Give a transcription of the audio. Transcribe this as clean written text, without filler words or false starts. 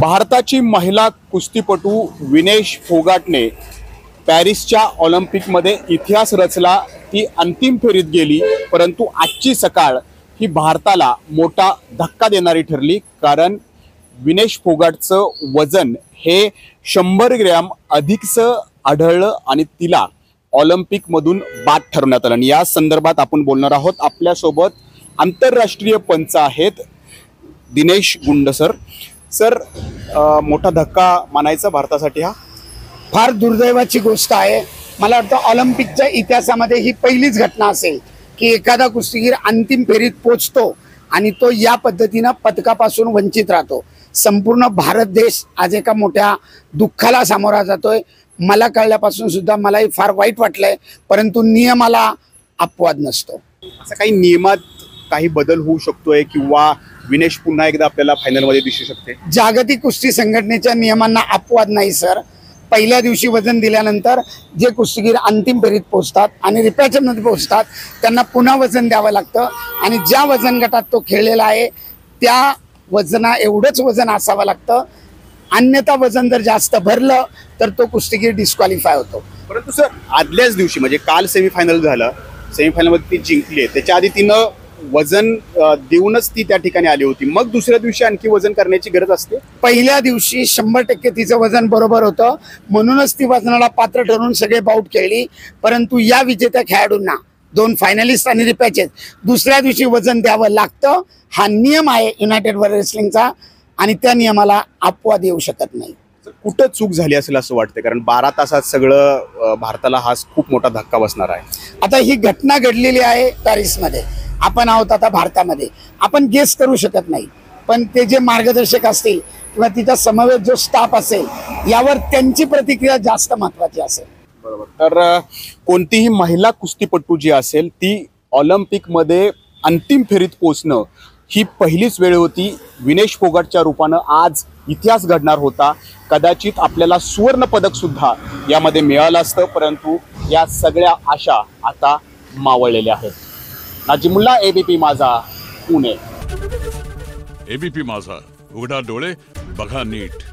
भारताची महिला कुस्तीपटू विनेश फोगाटने पॅरिसच्या ऑलिम्पिकमध्ये इतिहास रचला। ती अंतिम फेरीत गेली, परंतु आजची सकाळ ही भारताला मोठा धक्का देणारी ठरली, कारण विनेश फोगाटचं वजन हे 100 ग्रॅम अधिकचं आढळलं आणि तिला ऑलिम्पिकमधून बाद ठरवण्यात आलं। या संदर्भात आपण बोलणार आहोत। आपल्यासोबत आंतरराष्ट्रीय पंच आहेत दिनेश गुंड सर। मोठा धक्का मानायचा भारतासाठी हा फार दुर्दैवाची गोष्ट आहे। मला वाटतं ऑलिम्पिकच्या इतिहासामध्ये ही पहिलीच घटना असेल की एखादा कुस्तीगीर अंतिम फेरीत पोहोचतो आणि तो या पद्धतीने पदकापासून वंचित राहतो। संपूर्ण भारत देश आज एका मोठ्या दुःखाला सामोरा जातोय। मला कळल्यापासून सुद्धा मलाही फार वाईट वाटलंय, परंतु नियमाला अपवाद नसतो। असं काही नियमात काही बदल होऊ शकतोय किंवा विनेश पुन्हा एकदा आपल्याला फायनलमध्ये दिसू शकते? जागतिक कुस्ती संघटनेच्या नियमांना अपवाद नाही सर। पहिल्या दिवशी वजन दिल्यानंतर जे कुस्तीगीर अंतिम फेरीत पोहोचतात आणि रिपॅचमध्ये पोहोचतात त्यांना पुन्हा वजन द्यावं लागतं आणि ज्या वजन गटात तो खेळलेला आहे त्या वजना एवढंच वजन असावं लागतं, अन्यथा वजन जर जास्त भरलं तर तो कुस्तीगीर डिस्क्वालिफाय होतो। परंतु सर आदल्याच दिवशी म्हणजे काल सेमीफायनल झालं, सेमीफायनलमध्ये ती जिंकली, त्याच्या आधी तिनं वजन देऊनच ती त्या ठिकाणी आली होती, मग दुसऱ्या दिवशी आणखी वजन करण्याची गरज असते? पहिल्या दिवशी 100% तिचं वजन बरोबर होतं, म्हणूनच ती वजनाला पात्र ठरून सगळे बाउट खेळली। परंतु या विजेत्या खेळाडूंना 2 फायनलिस्ट आणि रिपॅचेस दुसऱ्या दिवशी वजन द्यावं लागतं। हा नियम आहे युनायटेड वर्ल्ड रेसलिंगचा आणि त्या नियमाला अपवाद येऊ शकत नाही। कुठं चूक झाली असेल असं वाटतं? कारण 12 तासात सगळं भारताला हा खूप मोठा धक्का बसणार आहे। आता ही घटना घडलेली आहे पॅरिसमध्ये, आपण आहोत आता भारतामध्ये, आपण गेस करू शकत नाही, पण ते जे मार्गदर्शक असतील किंवा तिचा समवेत जो स्टाफ असेल यावर त्यांची प्रतिक्रिया जास्त महत्त्वाची असेल। बरोबर। तर कोणतीही महिला कुस्तीपटू जी असेल ती ऑलिम्पिकमध्ये अंतिम फेरीत पोहोचणं ही पहिलीच वेळ होती। विनेश फोगाटच्या रूपानं आज इतिहास घडणार होता। कदाचित आपल्याला सुवर्ण पदक सुद्धा यामध्ये मिळालं असतं, परंतु या सगळ्या आशा आता मावळलेल्या आहेत। नाजिमुल्ला, एबीपी माझा, पुणे। एबीपी माझा, उघडा डोळे बघा नीट।